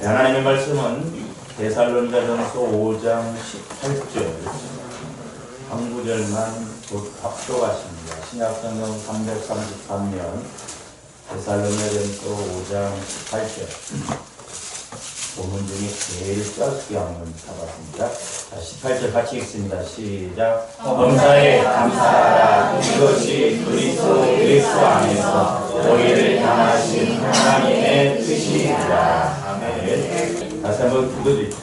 하나님의 말씀은 데살로니가전서 5장 18절 한 구절만 곧 합독하십니다. 신약성경 333면 데살로니가전서 5장 18절 본문 중에 제일 짧게 한번 잡았습니다. 자, 18절 같이 읽습니다. 시작. 범사에 감사하라. 이것이 그리스도 예수 안에서 너희를 향하신 하나님의 뜻이니라. 아멘. 다시 한번 기도드립니다.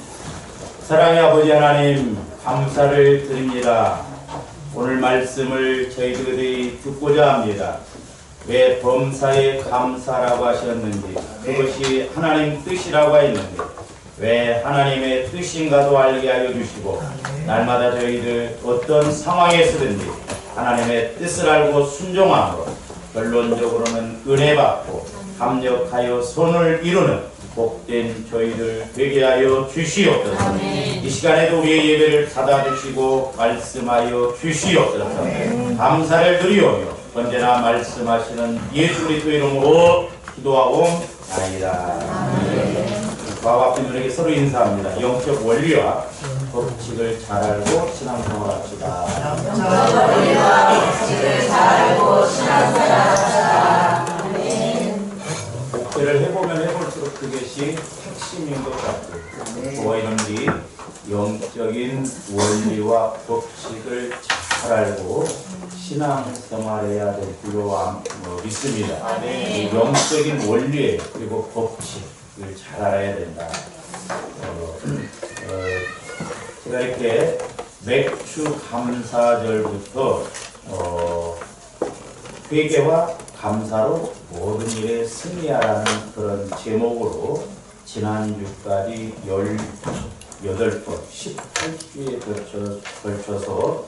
사랑의 아버지 하나님, 감사를 드립니다. 오늘 말씀을 저희들이 듣고자 합니다. 왜 범사에 감사라고 하셨는지, 그것이 하나님 뜻이라고 했는지, 왜 하나님의 뜻인가도 알게 하여 주시고, 날마다 저희들 어떤 상황에서든지 하나님의 뜻을 알고 순종함으로 결론적으로는 은혜 받고 합력하여 선을 이루는 복된 저희들 되게 하여 주시옵소서. 이 시간에도 우리의 예배를 받아주시고 말씀하여 주시옵소서. 감사를 드리오며 언제나 말씀하시는 예수 그리스도의 이름으로 기도하고 나이다. 과와 분들에게 서로 인사합니다. 영적 원리와 법칙을 잘 알고 신앙생활합시다. 영적 원리와 법칙을 잘 알고 신앙생활합시다. 목회를 해보면 해볼수록 그것이 핵심인 것 같아요. 저와 이런들이 영적인 원리와 법칙을 잘 알고 신앙생활해야 될 줄로 믿습니다. 이 영적인 원리 그리고 법칙을 잘 알아야 된다. 제가 이렇게 맥주 감사절부터 회개와 감사로 모든 일에 승리하라는 그런 제목으로 지난주까지 18번, 18주에 걸쳐서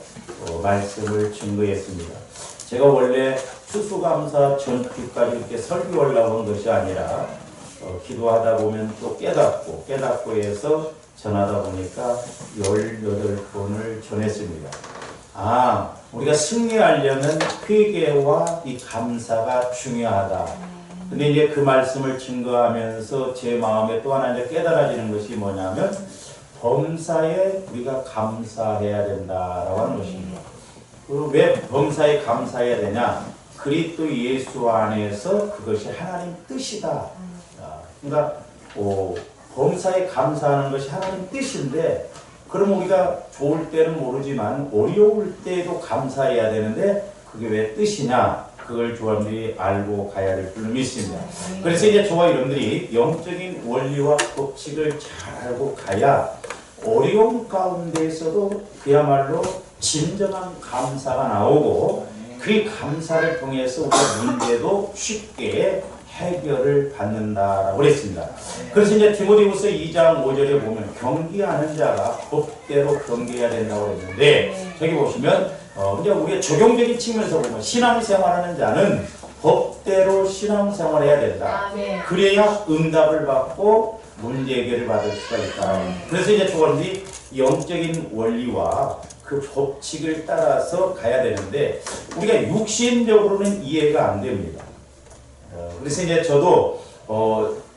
말씀을 증거했습니다. 제가 원래 추수감사 전주까지 이렇게 설교하려고 한 것이 아니라 기도하다 보면 또 깨닫고 해서 전하다 보니까 18번을 전했습니다. 우리가 승리하려면 회개와 이 감사가 중요하다. 근데 이제 그 말씀을 증거하면서 제 마음에 또 하나 이제 깨달아지는 것이 뭐냐면 범사에 우리가 감사해야 된다라고 하는 것입니다. 그리고 왜 범사에 감사해야 되냐? 그리스도 예수 안에서 그것이 하나님 뜻이다. 그러니까 범사에 감사하는 것이 하나님 뜻인데, 그럼 우리가 좋을 때는 모르지만 어려울 때도 감사해야 되는데 그게 왜 뜻이냐? 그걸 저와들이 알고 가야 될 줄 믿습니다. 그래서 이제 저와 여러분들이 영적인 원리와 법칙을 잘 알고 가야 어려움 가운데에서도 그야말로 진정한 감사가 나오고, 그 감사를 통해서 우리가 문제도 쉽게 해결을 받는다라고 그랬습니다. 그래서 이제 디모데후서 2장 5절에 보면 경계하는 자가 법대로 경계해야 된다고 그랬는데, 저기 보시면 이제 우리가 적용적인 측면에서 보면 신앙생활하는 자는 법대로 신앙생활해야 된다. 그래야 응답을 받고 문제 해결을 받을 수가 있다. 그래서 이제 저번에 영적인 원리와 그 법칙을 따라서 가야 되는데 우리가 육신적으로는 이해가 안 됩니다. 그래서 이제 저도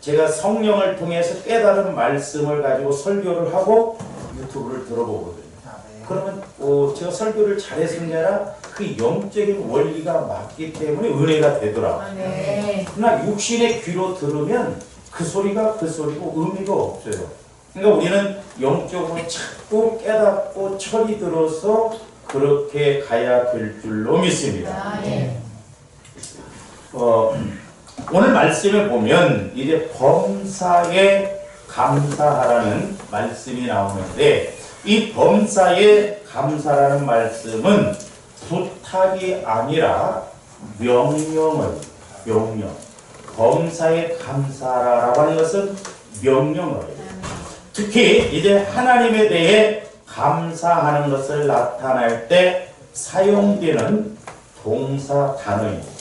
제가 성령을 통해서 깨달은 말씀을 가지고 설교를 하고 유튜브를 들어보거든요. 그러면 제가 설교를 잘했느냐라 그 영적인 원리가 맞기 때문에 은혜가 되더라고요. 그러나 육신의 귀로 들으면 그 소리가 그 소리고 의미가 없어요. 그러니까 우리는 영적으로 찾고 깨닫고 철이 들어서 그렇게 가야 될 줄로 믿습니다. 오늘 말씀에 보면 이제 범사에 감사하라는 말씀이 나오는데, 이 범사에 감사라는 말씀은 부탁이 아니라 명령. 범사에 감사라고 하는 것은 명령을 해요. 특히 이제 하나님에 대해 감사하는 것을 나타낼 때 사용되는 동사 단어입니다.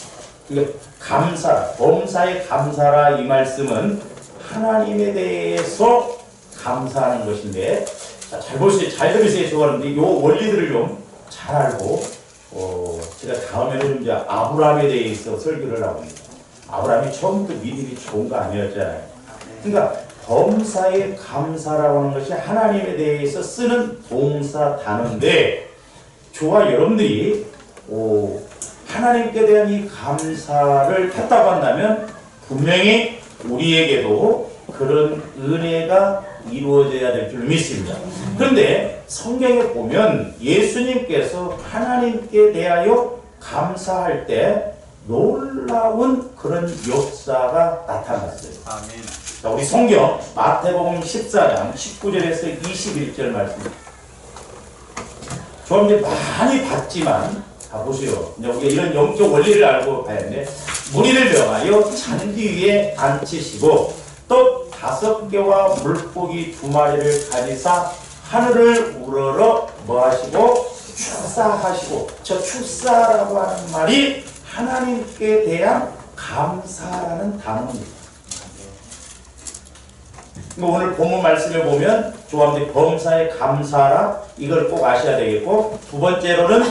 감사, 범사에 감사라 이 말씀은 하나님에 대해서 감사하는 것인데, 잘 보세요. 잘 들으세요. 좋아하는데 이 원리들을 좀 잘 알고 제가 다음에는 좀 이제 아브라함에 대해서 설교를 하고 있습니다. 아브라함이 처음부터 믿음이 좋은 거 아니었잖아요. 그러니까 범사에 감사라고 하는 것이 하나님에 대해서 쓰는 동사 단어인데, 저와 여러분들이 하나님께 대한 이 감사를 했다고 한다면 분명히 우리에게도 그런 은혜가 이루어져야 될 줄 믿습니다. 그런데 성경에 보면 예수님께서 하나님께 대하여 감사할 때 놀라운 그런 역사가 나타났어요. 아멘. 자, 우리 성경 마태복음 14장 19절에서 21절 말씀. 좀 이제 많이 봤지만 보세요. 이제 우리가 이런 영적 원리를 알고 봐야 하는데, 무리를 명하여 잔디 위에 앉히시고 떡 5개와 물고기 2마리를 가지사 하늘을 우러러 뭐하시고 축사하시고, 저 축사라고 하는 말이 하나님께 대한 감사라는 단어입니다. 오늘 본문 말씀을 보면 조합대 범사에 감사라, 이걸 꼭 아셔야 되겠고, 두 번째로는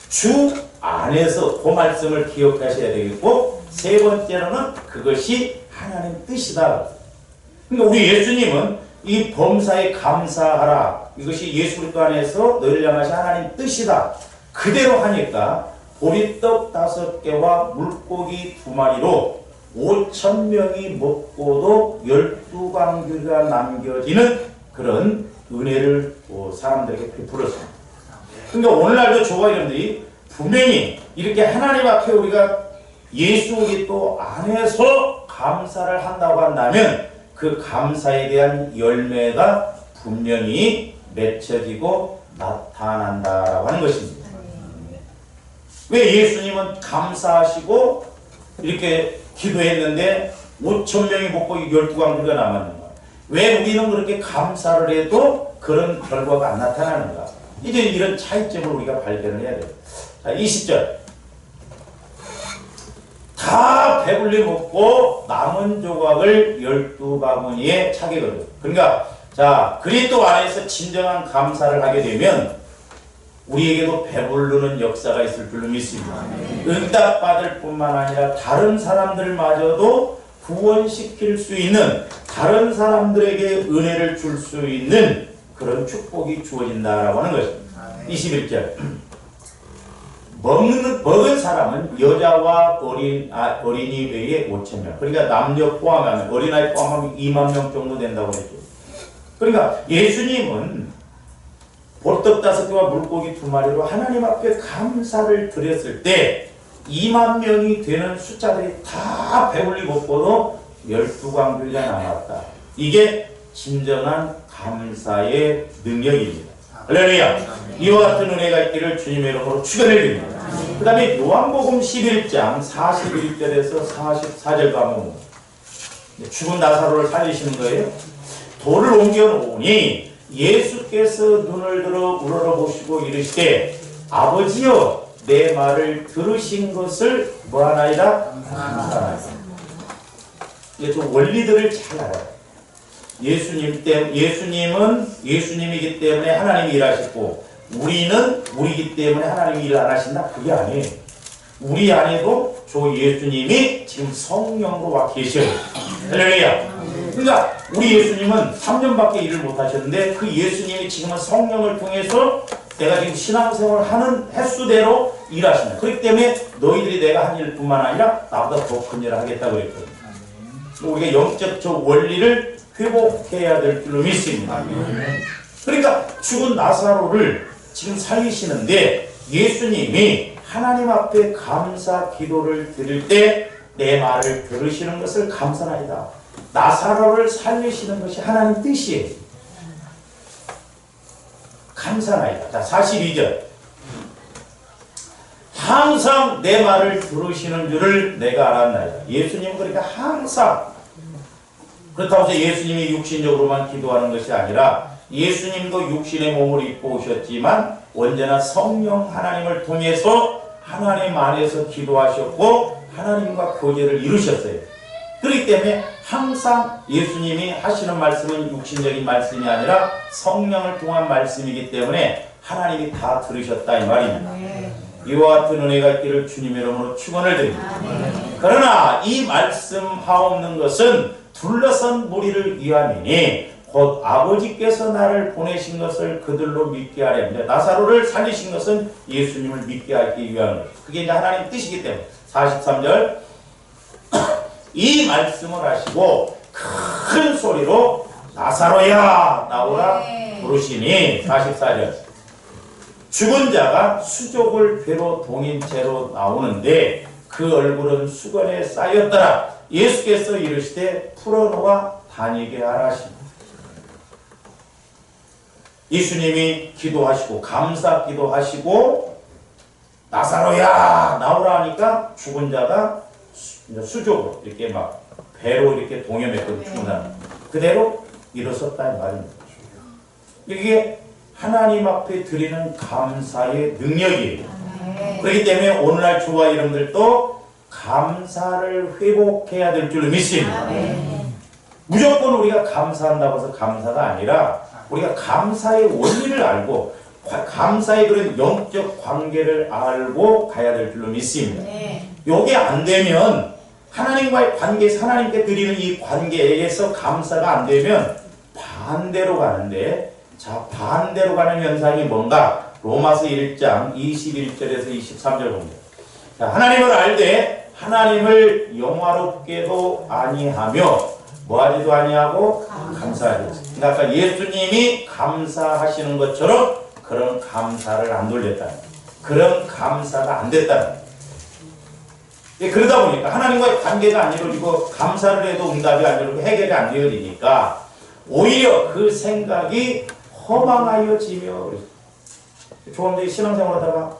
주 안에서 그 말씀을 기억하셔야 되겠고, 세 번째로는 그것이 하나님 뜻이다. 그러니까 우리 예수님은 이 범사에 감사하라, 이것이 예수 그리스도 안에서 너희를 향하신 하나님 뜻이다, 그대로 하니까 보리떡 5개와 물고기 2마리로 5,000명이 먹고도 12광주가 남겨지는 그런 은혜를 사람들에게 베풀었습니다. 그러니까 오늘날도 저와 여러분들이 분명히 이렇게 하나님 앞에 우리가 예수 그리스도 안에서 감사를 한다고 한다면 그 감사에 대한 열매가 분명히 맺혀지고 나타난다라고 하는 것입니다. 왜 예수님은 감사하시고 이렇게 기도했는데 5,000명이 먹고 12광주가 남았는가? 왜 우리는 그렇게 감사를 해도 그런 결과가 안 나타나는가? 이제 이런 차이점을 우리가 발견을 해야 돼요. 자, 20절. 다 배불리 먹고 남은 조각을 12바구니에 차게 거둬. 그러니까 자, 그리스도 안에서 진정한 감사를 하게 되면 우리에게도 배부르는 역사가 있을 줄로 믿습니다. 응답받을 뿐만 아니라 다른 사람들마저도 구원시킬 수 있는, 다른 사람들에게 은혜를 줄 수 있는 그런 축복이 주어진다라고 하는 것입니다. 21절. 먹은 사람은 여자와 어린이 외에 5,000명. 그러니까 남녀 포함하면, 어린아이 포함하면 2만 명 정도 된다고 했죠. 그러니까 예수님은 보리떡 5개와 물고기 2마리로 하나님 앞에 감사를 드렸을 때 2만 명이 되는 숫자들이 다 배불리 먹고도 12광주가 남았다. 이게 진정한 감사의 능력입니다. 할렐루야. 이와 같은 은혜가 있기를 주님의 이름으로 축원을 드립니다. 그 다음에 요한복음 11장 41절에서 44절 가면 죽은 나사로를 살리시는 거예요. 돌을 옮겨 놓으니 예수께서 눈을 들어 우러러보시고 이르시되 아버지여 내 말을 들으신 것을 뭐하나이다? 감사하나이다. 이게 좀 원리들을 잘 알아요. 예수님은 예수님이기 때문에 하나님이 일하시고 우리는 우리이기 때문에 하나님이 일 안 하신다? 그게 아니에요. 우리 안에도 저 예수님이 지금 성령으로 와 계셔요. 할렐루야. 그러니까 우리 예수님은 3년밖에 일을 못 하셨는데 그 예수님이 지금은 성령을 통해서 내가 지금 신앙생활을 하는 횟수대로 일하신다. 그렇기 때문에 너희들이 내가 한 일뿐만 아니라 나보다 더 큰 일을 하겠다고 그랬거든요. 우리가 영적 저 원리를 회복해야 될 줄로 믿습니다. 그러니까 죽은 나사로를 지금 살리시는데 예수님이 하나님 앞에 감사 기도를 드릴 때 내 말을 들으시는 것을 감사나이다. 나사로를 살리시는 것이 하나님 뜻이에요. 감사나이다. 자, 42절. 항상 내 말을 들으시는 줄을 내가 알았나이다. 예수님은 그러니까 항상, 그렇다고 해서 예수님이 육신적으로만 기도하는 것이 아니라 예수님도 육신의 몸을 입고 오셨지만 언제나 성령 하나님을 통해서 하나님 안에서 기도하셨고 하나님과 교제를 이루셨어요. 그렇기 때문에 항상 예수님이 하시는 말씀은 육신적인 말씀이 아니라 성령을 통한 말씀이기 때문에 하나님이 다 들으셨다 이 말입니다. 이와 같은 은혜가 있기를 주님의 이름으로 축원을 드립니다. 그러나 이 말씀 하옵는 것은 둘러선 무리를 위함이니 곧 아버지께서 나를 보내신 것을 그들로 믿게 하려 합니다. 나사로를 살리신 것은 예수님을 믿게 하기 위함입니다. 그게 이제 하나님 뜻이기 때문에 43절 이 말씀을 하시고 큰 소리로 나사로야 나오라 부르시니 44절 죽은 자가 수족을 배로 동인 채로 나오는데 그 얼굴은 수건에 쌓였더라. 예수께서 이르시되 풀어놓아 다니게 하라 하십니다. 예수님이 기도하시고 감사 기도하시고 나사로야 나오라 하니까 죽은 자가 수족으로 이렇게 막 배로 이렇게 동여맸거든. 죽은 사람 그대로 일어섰다는 말입니다. 이게 하나님 앞에 드리는 감사의 능력이에요. 그렇기 때문에 오늘날 저와 여러분들도 감사를 회복해야 될 줄로 믿습니다. 무조건 우리가 감사한다고 해서 감사가 아니라 우리가 감사의 원리를 알고 감사의 그런 영적 관계를 알고 가야 될 줄로 믿습니다. 요게 안 되면 하나님과의 관계에서 하나님께 드리는 이 관계에서 감사가 안 되면 반대로 가는데 자 반대로 가는 현상이 뭔가 로마서 1장 21절에서 23절 봅니다. 자, 하나님을 알되 하나님을 영화롭게도 아니하며 뭐하지도 아니하고 감사하지. 그러니까 아까 예수님이 감사하시는 것처럼 그런 감사를 안 돌렸다는 거예요. 그런 감사가 안 됐다는 거예요. 그러다 보니까 하나님과의 관계가 안 이루어지고 감사를 해도 응답이 안 이루어지고 해결이 안 되어지니까 오히려 그 생각이 허망하여지며 조금들이 신앙생활 하다가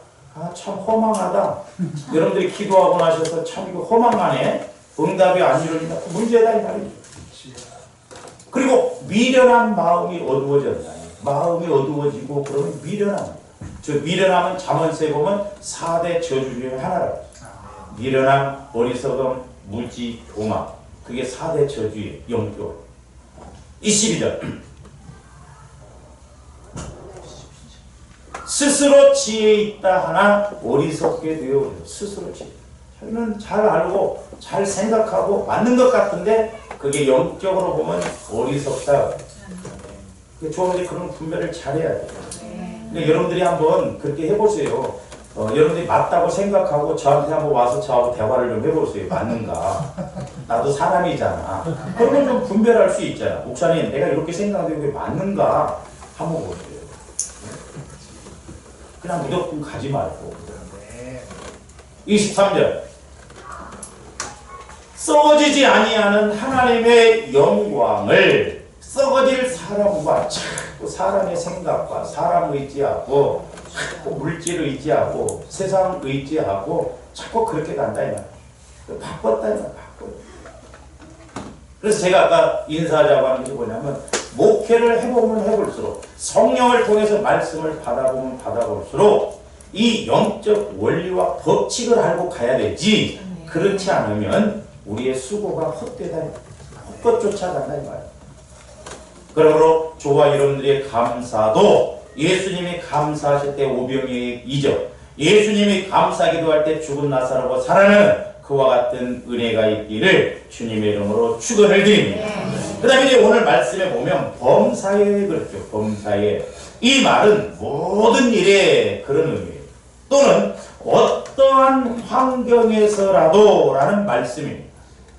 참 허망하다. 여러분들이 기도하고 나셔서 참 이거 허망하네. 응답이 안 이루어진다. 문제다 이 말이죠. 그리고 미련한 마음이 어두워졌다. 마음이 어두워지고 그러면 미련합니다. 저 미련함은 잠언서에 보면 4대 저주 중에 하나라고. 미련함, 어리석음, 무지, 교만. 그게 4대 저주예요. 영적으로. 22절. 스스로 지혜 있다 하나 어리석게 되어 스스로 지혜. 자기는 잘 알고 잘 생각하고 맞는 것 같은데 그게 영적으로 보면 어리석다. 조금씩 그런 분별을 잘해야 돼요. 근데 여러분들이 한번 그렇게 해보세요. 여러분들이 맞다고 생각하고 저한테 한번 와서 저하고 대화를 좀 해보세요. 맞는가? 나도 사람이잖아. 그러면 좀 분별할 수 있잖아. 목사님, 내가 이렇게 생각하는데 왜 맞는가? 한번 보세요. 그냥 무조건 가지 말고. 23절. 썩어지지 아니하는 하나님의 영광을 썩어질 사람과 자꾸 사람의 생각과 사람 의지하고 자꾸 물질 의지하고 세상 의지하고 자꾸 그렇게 간다 이 말이야. 바꿨다 이 말이야. 그래서 제가 아까 인사하자고 하는 게 뭐냐면 목회를 해보면 해볼수록 성령을 통해서 말씀을 받아보면 받아볼수록 이 영적 원리와 법칙을 알고 가야 되지 그렇지 않으면 우리의 수고가 헛되다 헛것 쫓아간다 이 말이야. 그러므로 저와 여러분들의 감사도 예수님이 감사하실 때 오병이의 이적 예수님이 감사기도 할 때 죽은 나사로가 살아나는 그와 같은 은혜가 있기를 주님의 이름으로 축원을 드립니다. 그 다음에 이제 오늘 말씀에 보면 범사에 그렇죠. 범사에 이 말은 모든 일에 그런 의미예요. 또는 어떠한 환경에서라도 라는 말씀입니다.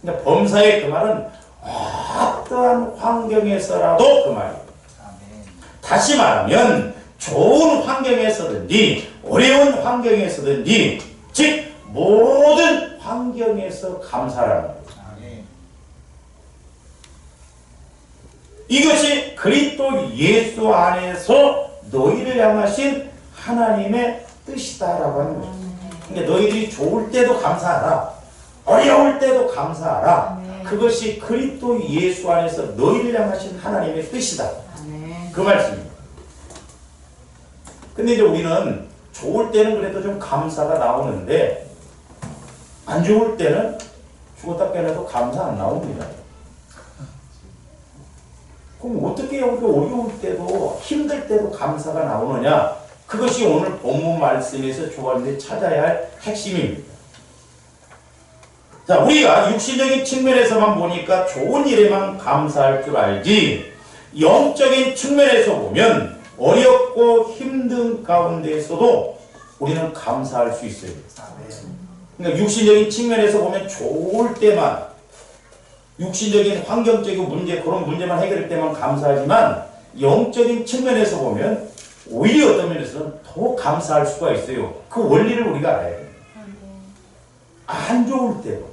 그러니까 범사에 그 말은 어떠한 환경에서라도 그 말이에요. 다시 말하면 좋은 환경에서든지 어려운 환경에서든지 즉 모든 환경에서 감사라는 거예요. 이것이 그리스도 예수 안에서 너희를 향하신 하나님의 뜻이다라고 하는 거죠. 그러니까 너희들이 좋을 때도 감사하라. 어려울 때도 감사하라. 그것이 그리스도 예수 안에서 너희를 향하신 하나님의 뜻이다. 그 말씀입니다. 근데 이제 우리는 좋을 때는 그래도 좀 감사가 나오는데 안 좋을 때는 죽었다 깨어나도 감사 안 나옵니다. 그럼 어떻게 우리가 어려울 때도 힘들 때도 감사가 나오느냐? 그것이 오늘 본문 말씀에서 조언에 찾아야 할 핵심입니다. 자, 우리가 육신적인 측면에서만 보니까 좋은 일에만 감사할 줄 알지, 영적인 측면에서 보면 어렵고 힘든 가운데에서도 우리는 감사할 수 있어요. 그러니까 육신적인 측면에서 보면 좋을 때만, 육신적인 환경적인 문제, 그런 문제만 해결할 때만 감사하지만, 영적인 측면에서 보면 오히려 어떤 면에서는 더 감사할 수가 있어요. 그 원리를 우리가 알아야 돼요. 안 좋을 때도.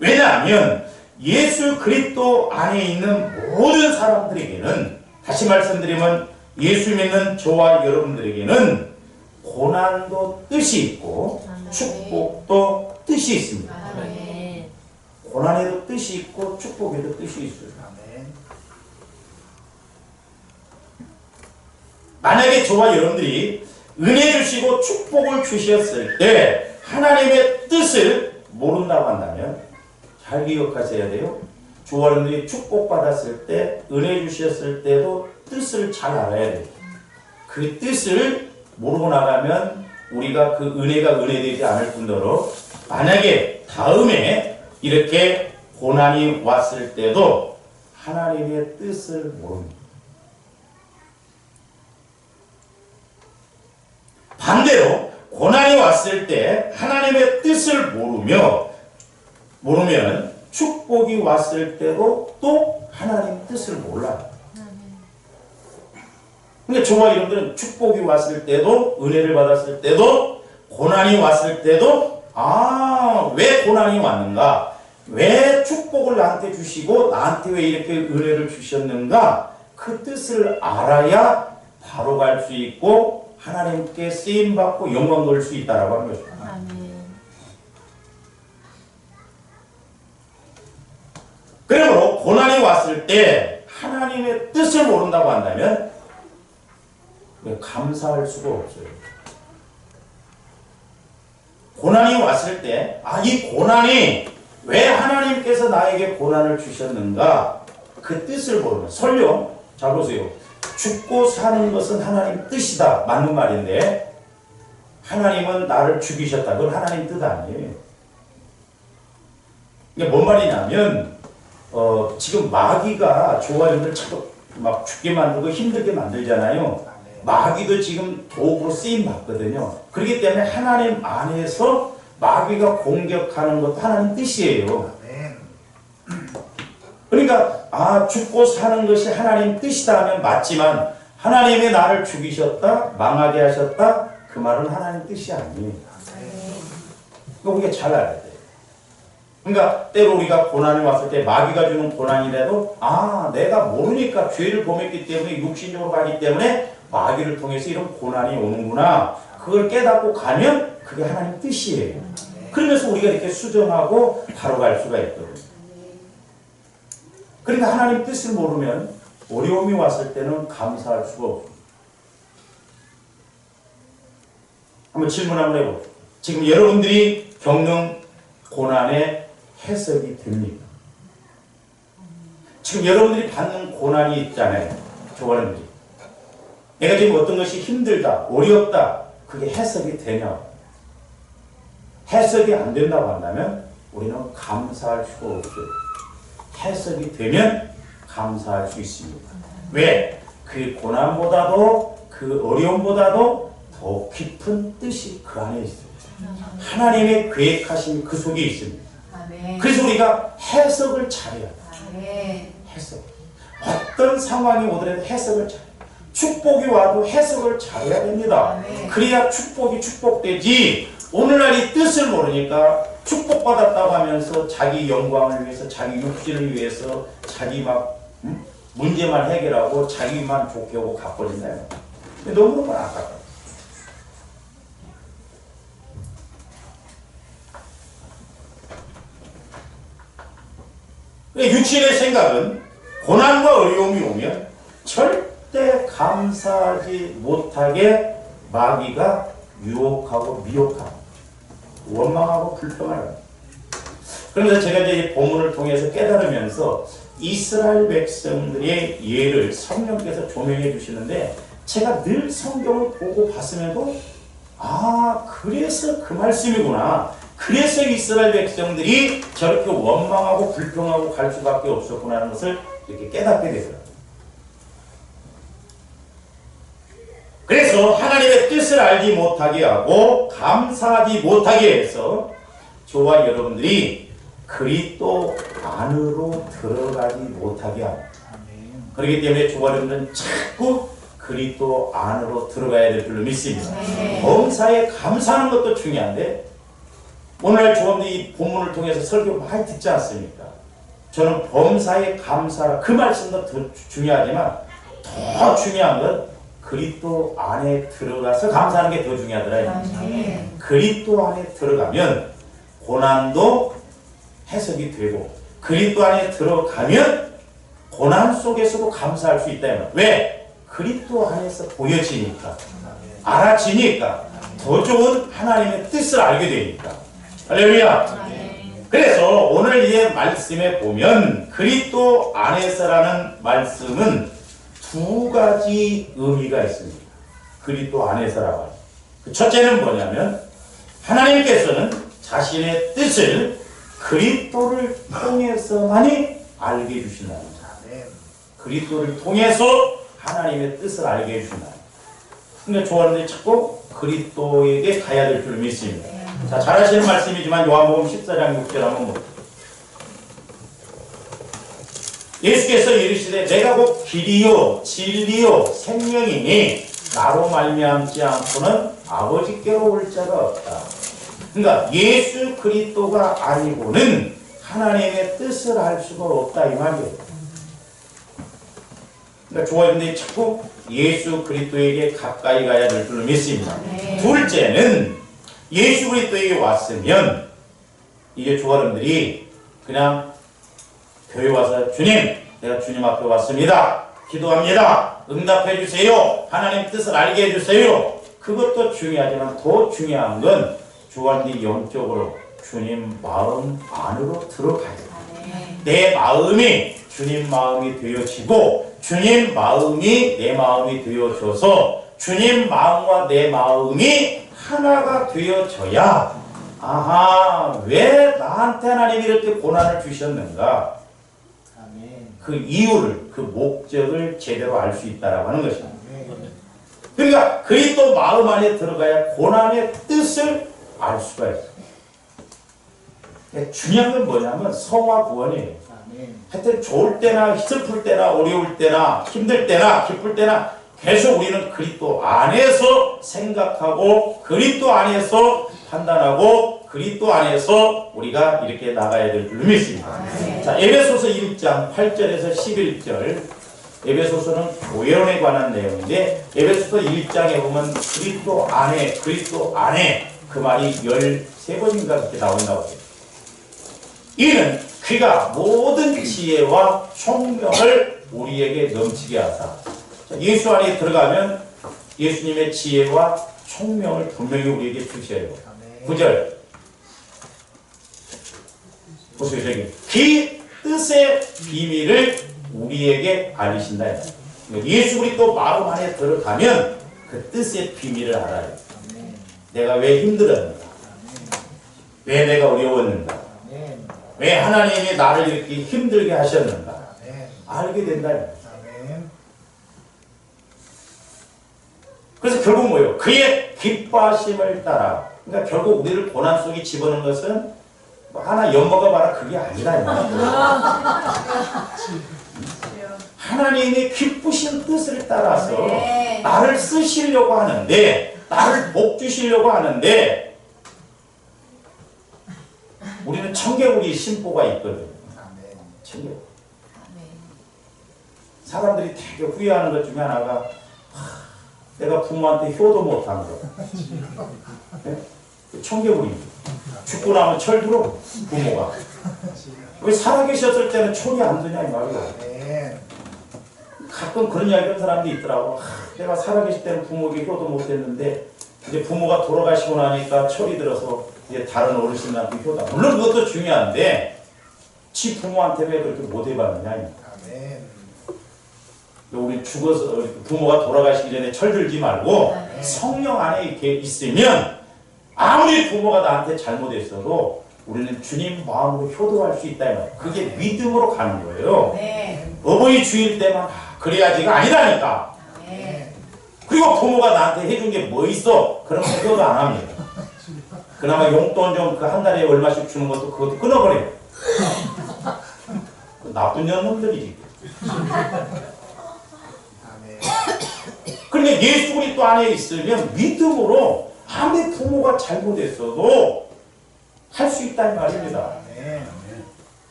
왜냐하면 예수 그리스도 안에 있는 모든 사람들에게는, 다시 말씀드리면 예수 믿는 저와 여러분들에게는 고난도 뜻이 있고 축복도 뜻이 있습니다. 고난에도 뜻이 있고 축복에도 뜻이 있어요. 만약에 저와 여러분들이 은혜 주시고 축복을 주셨을 때 하나님의 뜻을 모른다고 한다면 잘 기억하셔야 돼요. 저와 여러분들이 축복받았을 때, 은혜 주셨을 때도 뜻을 잘 알아야 돼요. 그 뜻을 모르고 나가면 우리가 그 은혜가 은혜되지 않을 뿐더러, 만약에 다음에 이렇게 고난이 왔을 때도 하나님의 뜻을 모릅니다. 반대로 고난이 왔을 때 하나님의 뜻을 모르면 축복이 왔을 때도 또 하나님 뜻을 몰라요. 그러니까 저와 여러분들은 축복이 왔을 때도, 은혜를 받았을 때도, 고난이 왔을 때도, 왜 고난이 왔는가? 왜 축복을 나한테 주시고 나한테 왜 이렇게 은혜를 주셨는가? 그 뜻을 알아야 바로 갈 수 있고 하나님께 쓰임받고 영광 돌릴 수 있다라고 하는 거죠. 그러므로 고난이 왔을 때 하나님의 뜻을 모른다고 한다면 감사할 수가 없어요. 고난이 왔을 때, 이 고난이 왜 하나님께서 나에게 고난을 주셨는가? 그 뜻을 모르면, 설령, 잘 보세요. 죽고 사는 것은 하나님 뜻이다. 맞는 말인데, 하나님은 나를 죽이셨다. 그건 하나님 뜻 아니에요. 이게 뭔 말이냐면, 지금 마귀가 저와 여러분들 자꾸 막 죽게 만들고 힘들게 만들잖아요. 마귀도 지금 도구로 쓰임 받거든요. 그렇기 때문에 하나님 안에서 마귀가 공격하는 것도 하나님 뜻이에요. 그러니까 죽고 사는 것이 하나님 뜻이다 하면 맞지만, 하나님이 나를 죽이셨다, 망하게 하셨다, 그 말은 하나님 뜻이 아니에요. 이거 우리가 잘 알아야 돼요. 그러니까 때로 우리가 고난이 왔을 때, 마귀가 주는 고난이라도 내가 모르니까, 죄를 범했기 때문에, 육신적으로 가기 때문에 마귀를 통해서 이런 고난이 오는구나, 그걸 깨닫고 가면 그게 하나님 뜻이에요. 그러면서 우리가 이렇게 수정하고 바로 갈 수가 있거든요. 그러니까 하나님 뜻을 모르면 어려움이 왔을 때는 감사할 수가 없어요. 한번 질문 한번 해보세요. 지금 여러분들이 겪는 고난의 해석이 됩니까? 지금 여러분들이 받는 고난이 있잖아요. 저와는 내가 지금 어떤 것이 힘들다, 어렵다, 그게 해석이 되냐고. 해석이 안 된다고 한다면 우리는 감사할 수가 없어요. 해석이 되면 감사할 수 있습니다. 왜? 그 고난보다도, 그 어려움보다도 더 깊은 뜻이 그 안에 있어요. 하나님의 계획하신 그 속에 있습니다. 그래서 우리가 해석을 잘해야 돼요. 해석. 어떤 상황이 오더라도 해석을 잘해요. 축복이 와도 해석을 잘해야 됩니다. 그래야 축복이 축복되지. 오늘날 이 뜻을 모르니까 축복받았다고 하면서 자기 영광을 위해서, 자기 육신을 위해서 자기 문제만 해결하고 자기만 좋게 하고 가버린다요. 너무 안타까워요. 육신의 생각은 고난과 어려움이 오면 절대 감사하지 못하게 마귀가 유혹하고 미혹하고 원망하고 불평하는. 그래서 제가 이제 이 본문을 통해서 깨달으면서 이스라엘 백성들의 예를 성령께서 조명해 주시는데, 제가 늘 성경을 보고 봤음에도 그래서 그 말씀이구나, 그 그래서 이스라엘 백성들이 저렇게 원망하고 불평하고 갈 수밖에 없었구나 하는 것을 이렇게 깨닫게 되더라고요. 그래서 하나님의 뜻을 알지 못하게 하고 감사하지 못하게 해서 저와 여러분들이 그리스도 안으로 들어가지 못하게 합니다. 그렇기 때문에 저와 여러분들은 자꾸 그리스도 안으로 들어가야 될 줄로 믿습니다. 범사에 감사하는 것도 중요한데 오늘날 저분들이 이 본문을 통해서 설교 많이 듣지 않습니까? 저는 범사에 감사 그 말씀도 더 중요하지만 더 중요한 건 그리스도 안에 들어가서 감사하는 게 더 중요하더라. 그리스도 안에 들어가면 고난도 해석이 되고 그리스도 안에 들어가면 고난 속에서도 감사할 수 있다. 왜? 그리스도 안에서 보여지니까 알아지니까 더 좋은 하나님의 뜻을 알게 되니까. 할렐루야. 그래서 오늘 이 말씀에 보면 그리스도 안에서라는 말씀은 두 가지 의미가 있습니다. 그리스도 안에서라고. 첫째는 뭐냐면 하나님께서는 자신의 뜻을 그리스도를 통해서만이 알게 해주신다는 거예요. 그리스도를 통해서 하나님의 뜻을 알게 해주신다. 근데 좋아하는데 자꾸 그리스도에게 가야 될 줄 믿습니다. 자, 잘 하시는 말씀이지만 요한복음 14장 6절 한번 보세요. 예수께서 이르시되 내가 곧 길이요 진리요 생명이니 나로 말미암지 않고는 아버지께로 올 자가 없다. 그러니까 예수 그리스도가 아니고는 하나님의 뜻을 알 수가 없다 이 말이에요. 그러니까 좋아하는데 자꾸 예수 그리스도에게 가까이 가야 될 줄로 믿습니다. 둘째는 예수 그리스도에게 왔으면 이게 조아름들이 그냥 교회 와서 주님 내가 주님 앞에 왔습니다. 기도합니다. 응답해 주세요. 하나님 뜻을 알게 해주세요. 그것도 중요하지만 더 중요한 건 조아름들이 영적으로 주님 마음 안으로 들어가야 돼요. 내 마음이 주님 마음이 되어지고 주님 마음이 내 마음이 되어져서 주님 마음과 내 마음이 하나가 되어져야 아하 왜 나한테 하나님이 이렇게 고난을 주셨는가 그 이유를 그 목적을 제대로 알 수 있다라고 하는 것입니다. 그러니까 그리스도 마음 안에 들어가야 고난의 뜻을 알 수가 있어요. 중요한 건 뭐냐면 성화 구원이에요. 하여튼 좋을 때나 슬플 때나 어려울 때나 힘들 때나 기쁠 때나 계속 우리는 그리스도 안에서 생각하고 그리스도 안에서 판단하고 그리스도 안에서 우리가 이렇게 나가야 될 줄 믿습니다. 자, 에베소서 1장 8절에서 11절 에베소서는 교회론에 관한 내용인데 에베소서 1장에 보면 그리스도 안에 그 말이 13번인가 그렇게 나온다고 해요. 이는 그가 모든 지혜와 총명을 우리에게 넘치게 하사. 예수 안에 들어가면 예수님의 지혜와 총명을 분명히 우리에게 주셔요. 9절 보세요. 저기 그 뜻의 비밀을 우리에게 알리신다. 예수 그리스도 마음 안에 들어가면 그 뜻의 비밀을 알아요. 내가 왜 힘들었는가, 왜 내가 어려웠는가, 왜 하나님이 나를 이렇게 힘들게 하셨는가 알게 된다. 그래서 결국 뭐예요? 그의 기뻐하심을 따라. 그러니까 결국 우리를 고난 속에 집어넣은 것은 뭐 하나 엿먹어봐라 그게 아니라 하나님의 기쁘신 뜻을 따라서 나를 쓰시려고 하는데 나를 복 주시려고 하는데 우리는 청개구리 심보가 있거든요. 청개구리. 사람들이 되게 후회하는 것 중에 하나가 내가 부모한테 효도 못한 거. 네? 청개구리입니다. 죽고 나면 철 들어 부모가. 왜 살아계셨을 때는 철이 안 드냐 이 말이야. 가끔 그런 이야기 하는 사람들이 있더라고. 내가 살아계실 때는 부모에게 효도 못했는데 이제 부모가 돌아가시고 나니까 철이 들어서 이제 다른 어르신한테 효도. 물론 그것도 중요한데 지 부모한테 왜 그렇게 못 해봤느냐. 우리 죽어서 부모가 돌아가시기 전에 철들지 말고 성령 안에 이렇게 있으면 아무리 부모가 나한테 잘못했어도 우리는 주님 마음으로 효도할 수 있다 이 말이에요. 그게 믿음으로 가는 거예요. 네. 어버이 주일 때만 그래야지가 아니라니까. 네. 그리고 부모가 나한테 해준 게 뭐 있어? 그러면 효도 안 합니다. 그나마 용돈 좀 그 한 달에 얼마씩 주는 것도 그것도 끊어버려요. 그 나쁜 년놈들이지. 그러니까 예수 그리스도 안에 있으면 믿음으로 아무리 부모가 잘못했어도 할 수 있다는 말입니다.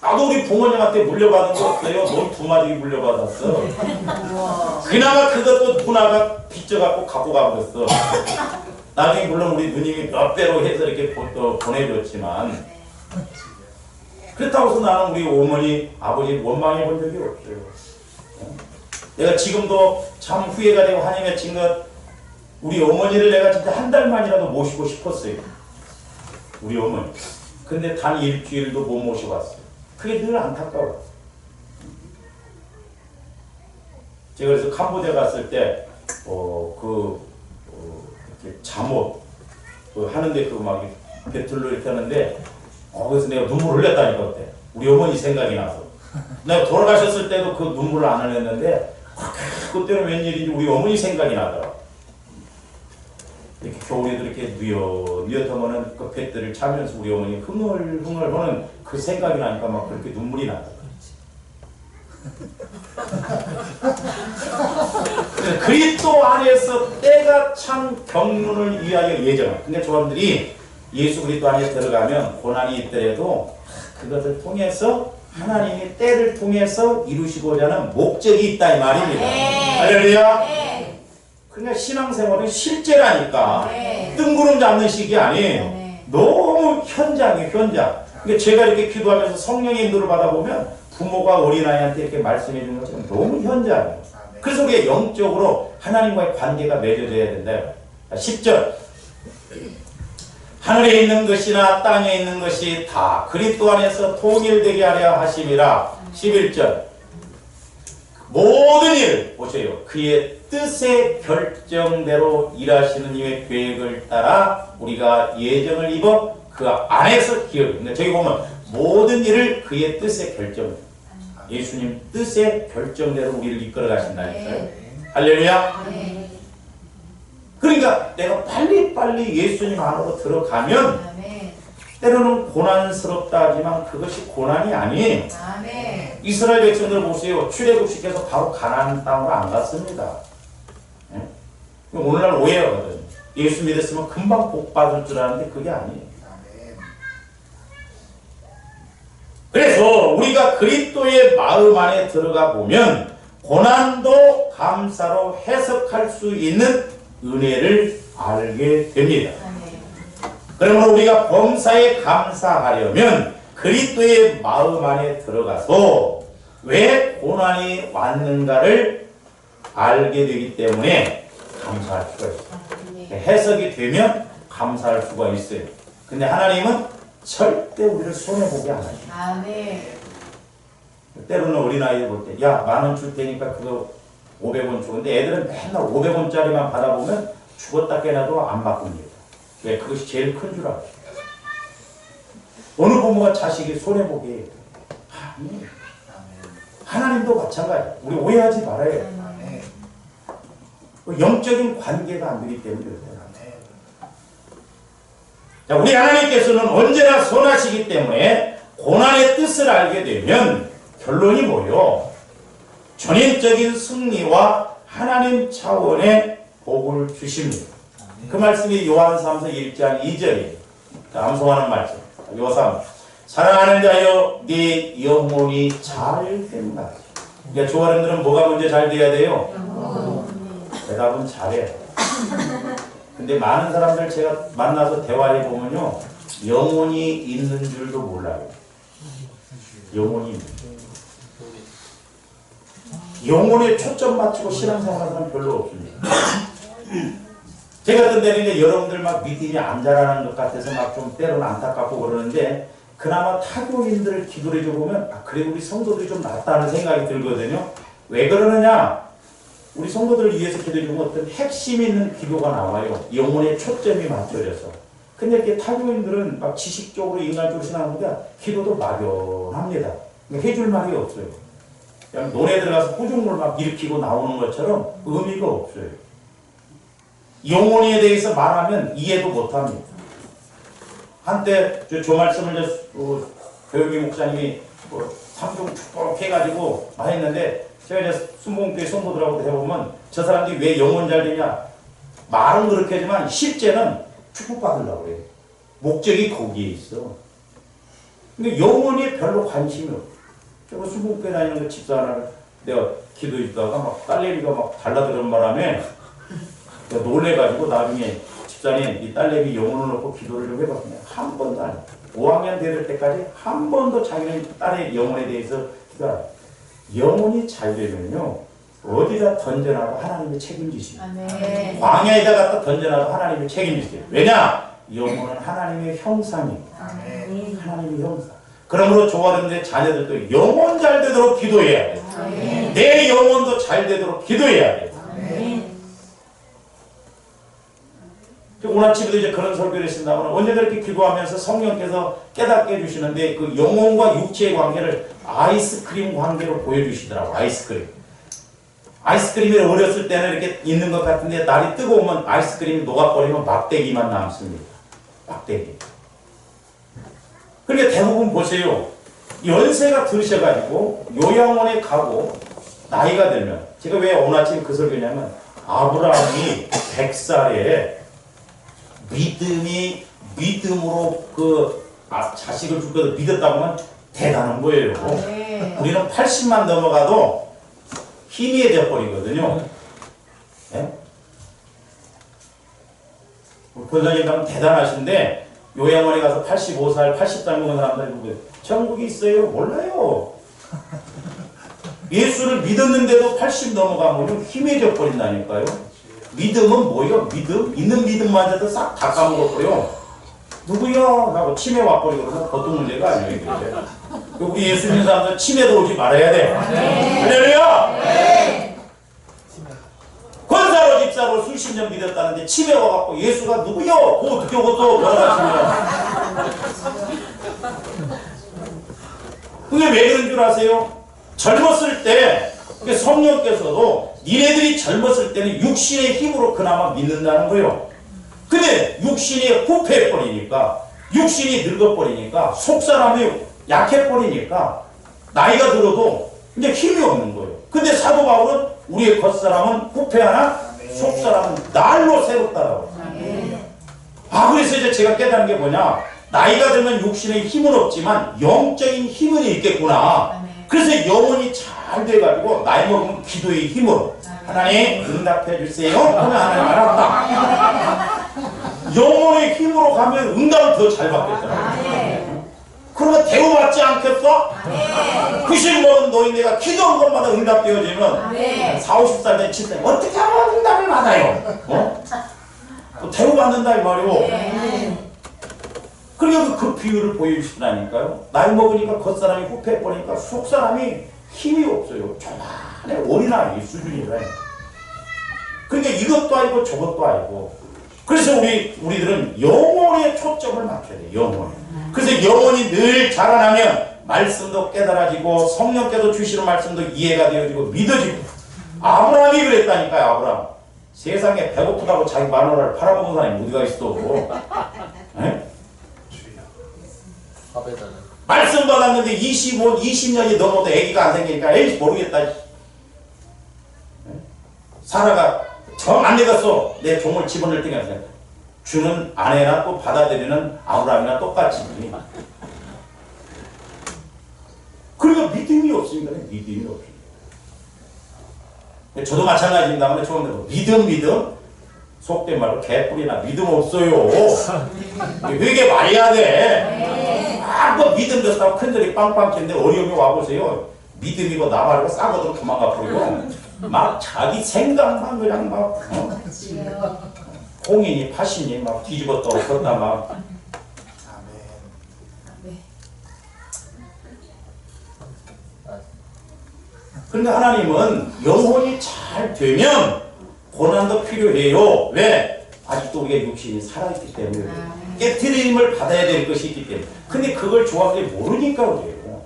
나도 우리 부모님한테 물려받은 거 없어요. 돈 2마디 물려받았어. 그나마 그것도 누나가 빚져갖고 갖고 가버렸어. 나중에 물론 우리 누님이 몇 배로 해서 이렇게 보내줬지만 그렇다고 해서 나는 우리 어머니, 아버지 원망해 본 적이 없어요. 내가 지금도 참 후회가 되고 한이 맺힌 것, 우리 어머니를 내가 진짜 한 달만이라도 모시고 싶었어요. 우리 어머니. 근데 단 일주일도 못 모셔봤어요. 그게 늘 안타까워요. 제가 그래서 캄보디아 갔을 때, 이렇게 잠옷 하는데 막 배틀로 이렇게 하는데, 그래서 내가 눈물을 흘렸다니까, 그때. 우리 어머니 생각이 나서. 내가 돌아가셨을 때도 그 눈물을 안 흘렸는데, 그때는 웬일인지 우리 어머니 생각이 나더라. 이렇게 겨울에도 이렇게 누엿하면은 그 뱃들을 차면서 우리 어머니 흥얼흥얼 하는 그 생각이 나니까 막 그렇게 눈물이 나더라. 그리스도 안에서 때가 참 경륜을 위하여 예정. 그러니까 조합들이 예수 그리스도 안에 들어가면 고난이 있더라도 그것을 통해서 하나님이 때를 통해서 이루시고자 하는 목적이 있다 이 말입니다. 할렐루야. 네. 그러니까 신앙생활은 실제라니까. 네. 뜬구름 잡는 식이 아니에요. 네. 너무 현장이에요, 현장. 그러니까 제가 이렇게 기도하면서 성령의 인도를 받아보면 부모가 어린아이한테 이렇게 말씀해 주는 것처럼 너무 현장이에요. 그래서 우리가 영적으로 하나님과의 관계가 맺어져야 된다. 10절. 하늘에 있는 것이나 땅에 있는 것이 다 그리스도 안에서 통일되게 하려 하심이라. 11절. 모든 일 보세요. 그의 뜻의 결정대로 일하시는 이의 계획을 따라 우리가 예정을 입어 그 안에서 기억. 그러니까 저기 보면 모든 일을 그의 뜻의 결정. 예수님 뜻의 결정대로 우리를 이끌어 가신다니까요. 할렐루야. 네. 그러니까 내가 빨리빨리 예수님 안으로 들어가면 아멘. 때로는 고난스럽다 하지만 그것이 고난이 아니에요. 아멘. 이스라엘 백성들 보세요. 출애굽시켜서 바로 가나안 땅으로 안 갔습니다. 예? 오늘날 오해하거든요. 예수 믿었으면 금방 복 받을 줄 아는데 그게 아니에요. 그래서 우리가 그리스도의 마음 안에 들어가 보면 고난도 감사로 해석할 수 있는 은혜를 알게 됩니다. 아멘. 그러므로 우리가 범사에 감사하려면 그리스도의 마음 안에 들어가서 왜 고난이 왔는가를 알게 되기 때문에 감사할 수가 있어요. 해석이 되면 감사할 수가 있어요. 근데 하나님은 절대 우리를 손해보게 안 하죠. 아멘. 때로는 어린아이들 볼 때, 야, 10,000원 줄 테니까 그거 500원 줘. 근데 애들은 맨날 500원짜리만 받아보면 죽었다 깨나도 안 바꿉니다. 왜? 그것이 제일 큰 줄 알아요. 어느 부모가 자식이 손해보게 해요? 아니에요. 하나님도 마찬가지예요. 우리 오해하지 말아요. 영적인 관계가 안 되기 때문에 그래요. 자, 우리 하나님께서는 언제나 선하시기 때문에 고난의 뜻을 알게 되면 결론이 뭐요? 전인적인 승리와 하나님 차원의 복을 주십니다. 그 말씀이 요한 3서 1장 2절이에요. 암송하는 말씀. 요삼. 사랑하는 자여 네 영혼이 잘 된다. 그러니까 조아른들은 뭐가 먼저 잘 돼야 돼요? 대답은 잘해요. 근데 많은 사람들 제가 만나서 대화해 보면요, 영혼이 있는 줄도 몰라요. 영혼이 있는 줄. 영혼에 초점 맞추고 신앙생활하는 사람 별로 없습니다. 제가 같은 데는 이제 여러분들 막 믿음이 안 자라는 것 같아서 막 좀 때로는 안타깝고 그러는데, 그나마 타교인들을 기도를 해줘보면, 그래, 우리 성도들이 좀 낫다는 생각이 들거든요. 왜 그러느냐? 우리 성도들을 위해서 기도해주면 어떤 핵심 있는 기도가 나와요. 영혼의 초점이 맞춰져서. 근데 이렇게 타교인들은 막 지식적으로 인간적으로 신앙하니까 기도도 막연합니다. 해줄 말이 없어요. 그냥 논에 들어가서 꾸중물 막 일으키고 나오는 것처럼 의미가 없어요. 영혼에 대해서 말하면 이해도 못합니다. 한때 저 말씀을 교육이 목사님이 삼중 축복 해가지고 많이 했는데 제가 이제 순복음교회 성도들하고 해보면 저 사람들이 왜 영혼 잘 되냐, 말은 그렇게 하지만 실제는 축복받으려고 그래요. 목적이 거기에 있어. 근데 영혼이 별로 관심이 없어. 제가 순복음교회 다니는 그 집사 하나를 내가 기도했다가 막 딸내미가 막 달라드는 바람에 내가 놀래가지고 나중에 집사님 이 딸내미 영혼을 놓고 기도를 좀 해봤습니다. 한 번도 안 해요. 5학년 될 때까지 한 번도 자기는 딸의 영혼에 대해서 기도를 영혼이 잘 되면요 어디다 던져놔도 하나님이 책임지시고 광야에다 갖다 던져놔도 하나님이 책임지세요. 왜냐? 영혼은 하나님의 형상입니다. 하나님의 형상. 그러므로 조화되는데 자녀들도 영혼 잘 되도록 기도해야 돼요. 내 영혼도 잘 되도록 기도해야 돼요. 오늘 아침에도 이제 그런 설교를 했습니다만 언제든 이렇게 기도하면서 성령께서 깨닫게 해주시는데 그 영혼과 육체의 관계를 아이스크림 관계로 보여주시더라고. 아이스크림이 어렸을 때는 이렇게 있는 것 같은데 날이 뜨거우면 아이스크림이 녹아버리면 막대기만 남습니다. 막대기. 그러니까 대부분 보세요. 연세가 드셔가지고 요양원에 가고 나이가 들면 제가 왜 오늘 아침에 그 설교냐면 아브라함이 100살에 믿음으로 자식을 줄 것을 믿었다고 하면 대단한 거예요. 우리는 80만 넘어가도 희미해져 버리거든요. 네? 권사님 가면 대단하신데 요양원에 가서 85살, 80살 먹은 사람들 보고 천국이 있어요? 몰라요. 예수를 믿었는데도 80 넘어가면 희미해져 버린다니까요. 믿음은 뭐예요? 믿음? 있는 믿음마저도 싹 다 까먹었고요. 누구야? 하고 치매 와버리고 그러면 보통 문제가 아니에요. 우리 예수 믿는 사람들 치매도 오지 말아야 돼. 할렐루야! 권사로 집사로 수십 년 믿었다는데 치매 와갖고 예수가 누구야? 어떻게 오고또 돌아가시면 그게 왜 그런 줄 아세요? 젊었을 때 성령께서도 니네들이 젊었을 때는 육신의 힘으로 그나마 믿는다는 거예요. 근데 육신이 후패해버리니까 육신이 늙어버리니까 속사람이 약해버리니까 나이가 들어도 이제 힘이 없는 거예요. 근데 사도 바울은 우리의 겉사람은 후패하나 속사람은 날로 새롭다라고. 그래서 이제 제가 깨달은 게 뭐냐, 나이가 들면 육신의 힘은 없지만 영적인 힘은 있겠구나. 그래서 영혼이 잘 돼가지고 나이 먹으면 기도의 힘으로 하나님 응답해 주세요 하면 하나님 알았다. 영혼의 힘으로 가면 응답을 더 잘 받겠더라고요. 그러면 대우받지 않겠어? 90 먹은 노인네가 기도한 것마다 응답되어지면 40, 50살 된 70살 어떻게 하면 응답을 받아요? 대우받는다 이 말이오. 그러니까 그 비유를 보여주시라니까요. 나이 먹으니까 겉사람이 후패해버리니까 속사람이 힘이 없어요. 조만해 어린아이 수준이래. 그러니까 이것도 아니고 저것도 아니고. 그래서 우리들은 영혼에 초점을 맞춰야 돼요. 영혼에. 그래서 영혼이 늘 자라나면 말씀도 깨달아지고 성령께서 주시는 말씀도 이해가 되어지고 믿어지고. 아브라함이 그랬다니까요. 아브라함. 세상에 배고프다고 자기 마누라를 팔아먹은 사람이 어디가 있어. 에? 말씀 받았는데 20년이 넘어도 애기가 안 생기니까 에이 모르겠다. 사라가 정 안 되겠어. 내 종을 집어넣을 때가 아니라 주는 아내나 또 받아들이는 아브라함이나 똑같이. 그러니까 믿음이 없으니까 믿음이 없어요. 저도 마찬가지입니다만 처음에 믿음 속된 말로 개뿔이나 믿음 없어요. 회개 많이 해야 돼. 뭐 믿음 졌다고 큰절이 빵빵 치는데 어려움이 와보세요. 믿음이고 나 말고 싸거든 도망가 버리고 막 자기 생각만 그냥 막 홍인이 파신이 막 뒤집었다 그러다 막. 그런데 하나님은 영혼이 잘 되면 고난도 필요해요. 왜? 아직도 우리의 육신이 살아있기 때문에 깨트림을 받아야 될 것이 있기 때문에. 근데 그걸 정확하게 모르니까 그래요.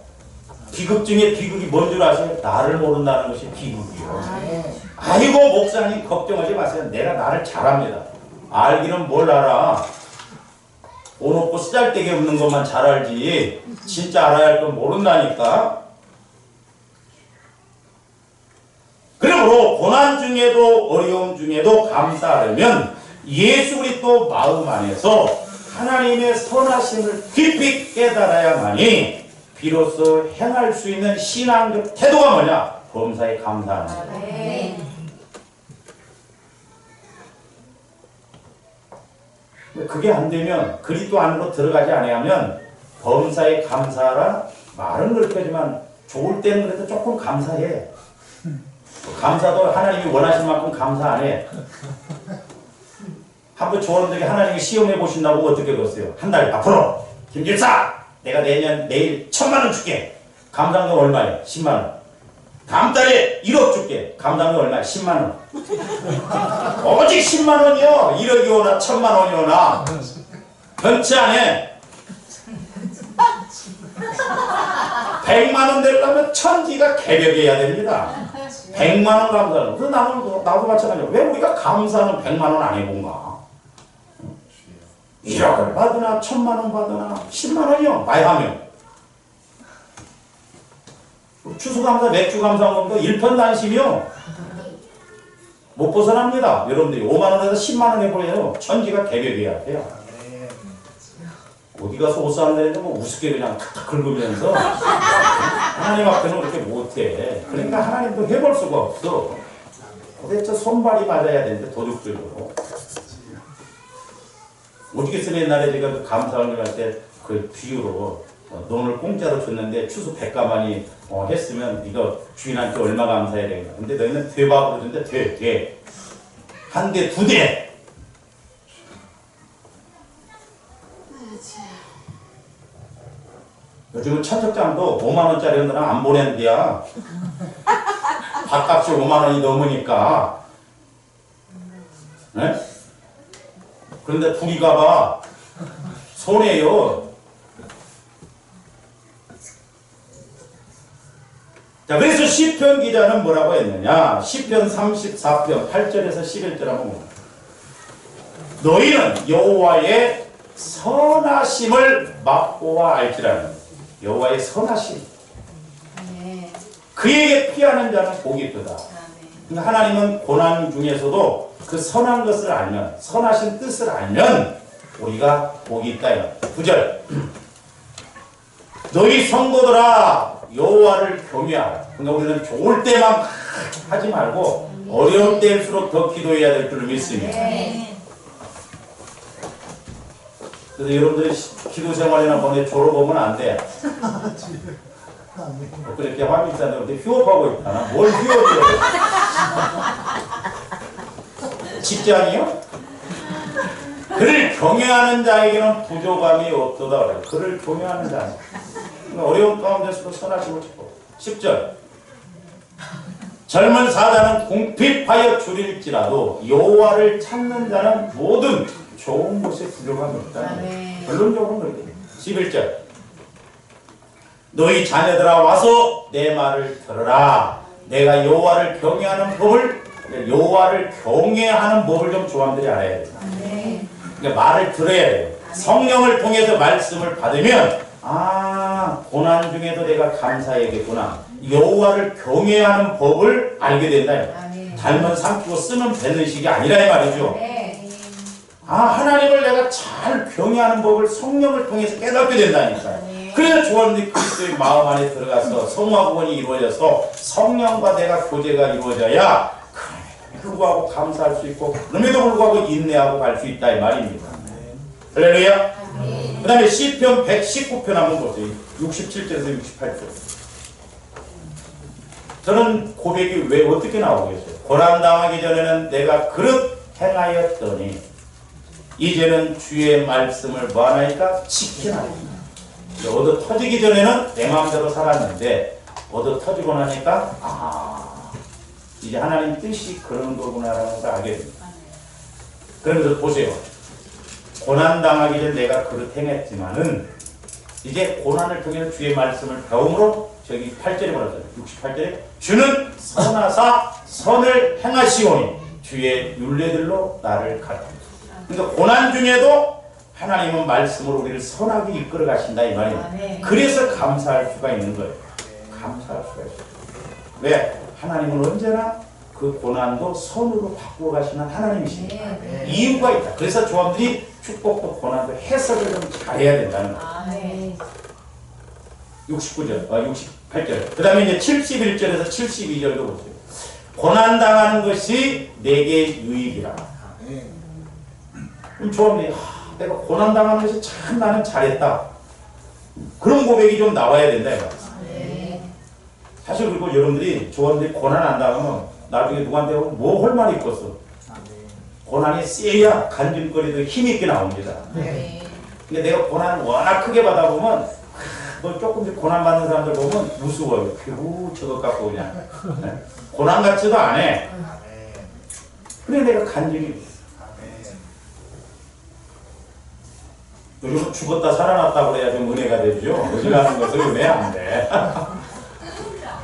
비극 중에 비극이 뭔 줄 아세요? 나를 모른다는 것이 비극이에요. 아이고 목사님 걱정하지 마세요. 내가 나를 잘 압니다. 알기는 뭘 알아. 돈 없고 쓰잘데기 없는 것만 잘 알지 진짜 알아야 할 건 모른다니까. 그러므로 고난 중에도 어려움 중에도 감사하려면 예수 그리스도 마음 안에서 하나님의 선하심을 깊이 깨달아야만이 비로소 행할 수 있는 신앙적 태도가 뭐냐? 범사에 감사하는 거예요. 그게 안 되면 그리스도 안으로 들어가지 아니하면 범사에 감사하라 말은 그렇게 하지만 좋을 때는 그래도 조금 감사해. 감사도 하나님이 원하신 만큼 감사 안 해. 한번 조원들에게 하나님이 시험해 보신다고 어떻게 그랬어요? 한 달 앞으로 김길사 내가 내일 1,000,000원 줄게. 감당금 얼마예요? 10만원. 다음 달에 1억 줄게. 감당금 얼마예요? 10만원. 오직 10만원이요. 1억이 오나 1,000만원이 오나 변치 안 해. 100만원 되려면 천지가 개벽해야 됩니다. 100만원 감사는. 그 나도 마찬가지야. 왜 우리가 감사는 100만원 안 해본가? 1억을 받으나 1,000만원 받으나 10만원이요. 많이 하면. 추수감사, 맥주감사원도 일편단심이요. 못 벗어납니다. 여러분들이 5만원에서 10만원 해보래요. 천지가 개벽해야 돼요. 어디 가서 옷 사는데 뭐 우습게 그냥 탁탁 긁으면서 하나님 앞에는 그렇게 못해. 그러니까 하나님도 해볼 수가 없어. 도대체 손발이 맞아야 되는데 도둑들도. 오죽했으면 옛날에 제가 그 감사원을 할 때 그 비유로 돈을 공짜로 줬는데 추수 100가만히 했으면 이거 주인한테 얼마 감사해야 되겠냐. 근데 너희는 되밥으로 줬는데 돼. 한 대, 두 대. 요즘은 청첩장도 5만원짜리 한다는 안 보낸대야. 밥값이 5만원이 넘으니까. 네? 그런데 둘이 가봐. 손해요. 자, 그래서 시편 기자는 뭐라고 했느냐? 시편 34편 8절에서 11절 한번 봅니다. 너희는 여호와의 선하심을 맛보아 알지라는 여호와의 선하심. 그에게 피하는 자는 복이 있도다. 그러니까 하나님은 고난 중에서도 그 선한 것을 알면, 선하신 뜻을 알면 우리가 복이 있다. 9절. 너희 성도들아 여호와를 경외하라. 그러니까 우리는 좋을 때만 하지 말고 어려울 때일수록 더 기도해야 될 줄 믿습니다. 그래서 여러분들이 기도 생활이나 뭐에 졸업 오면 안 돼. 그렇게 화면 있다는데 휴업하고 있잖아. 뭘 휴업이야? 직장이요? 그를 경외하는 자에게는 부족함이 없도다. 그래. 그를 경외하는 자. 그러니까 어려운 가운데서도 선하심을 찾고. 10절. 젊은 사자는 궁핍하여 줄일지라도 여호와를 찾는 자는 모든 좋은 곳에 부족함이 없다. 결론적으로 그렇게. 11절. 너희 자녀들아 와서 내 말을 들으라. 내가 여호와를 경외하는 법을 좀 조함들이 알아야 돼요. 그러니까 말을 들어야 돼요. 성령을 통해서 말씀을 받으면 고난 중에도 내가 감사해야겠구나. 여호와를 경외하는 법을 알게 된다. 달면 삼키고 쓰면 되는 식이 아니라 이 말이죠. 하나님을 내가 잘 경외하는 법을 성령을 통해서 깨닫게 된다니까요. 그래서 조원들이 그리스도의 마음 안에 들어가서 성화구원이 이루어져서 성령과 내가 교제가 이루어져야 그럼에도 불구하고 감사할 수 있고 그럼에도 불구하고 인내하고 갈 수 있다 이 말입니다. 할렐루야. 그 다음에 시편 119편 한번 보세요. 67절에서 68절. 저는 고백이 왜 어떻게 나오겠어요? 고난당하기 전에는 내가 그릇 행하였더니 이제는 주의 말씀을 뭐하나니까 지키나이다. 얻어 터지기 전에는 내 마음대로 살았는데 얻어 터지고 나니까 이제 하나님 뜻이 그런 거구나라는 걸 알게 됩니다. 그러면서 보세요. 고난당하기 전 내가 그릇 행했지만은 이제 고난을 통해 주의 말씀을 배움으로 저기 8절에 뭐라고 했어요? 68절에 주는 선하사 선을 행하시오니 주의 율례들로 나를 가르치소서. 그러니까 고난 중에도 하나님은 말씀으로 우리를 선하게 이끌어 가신다 이 말이에요. 그래서 감사할 수가 있는 거예요. 감사할 수가 있어요. 왜? 하나님은 언제나 그 고난도 선으로 바꾸어 가시는 하나님이십니다. 이유가 있다. 그래서 조합들이 축복도 고난도 해석을 좀 잘해야 된다는 거예요. 69절, 68절. 그 다음에 이제 71절에서 72절도 보세요. 고난당하는 것이 내게 유익이라. 그럼 조합들이 내가 고난당하는 것이 참 나는 잘했다. 그런 고백이 좀 나와야 된다. 사실 그리고 여러분들이 조합들이 고난 안 당하면 나중에 누구한테 뭐 할 말이 있겠어. 고난이 세야 간증거리도 힘있게 나옵니다. 근데 내가 고난을 워낙 크게 받아보면 뭐 조금씩 고난 받는 사람들 보면 무서워요. 겨우 저것 갖고 그냥 고난 같지도 않아. 그래 내가 간증이 요즘은 죽었다 살아났다 그래야 좀 은혜가 되죠. 의지하는 것은 은혜 안 돼.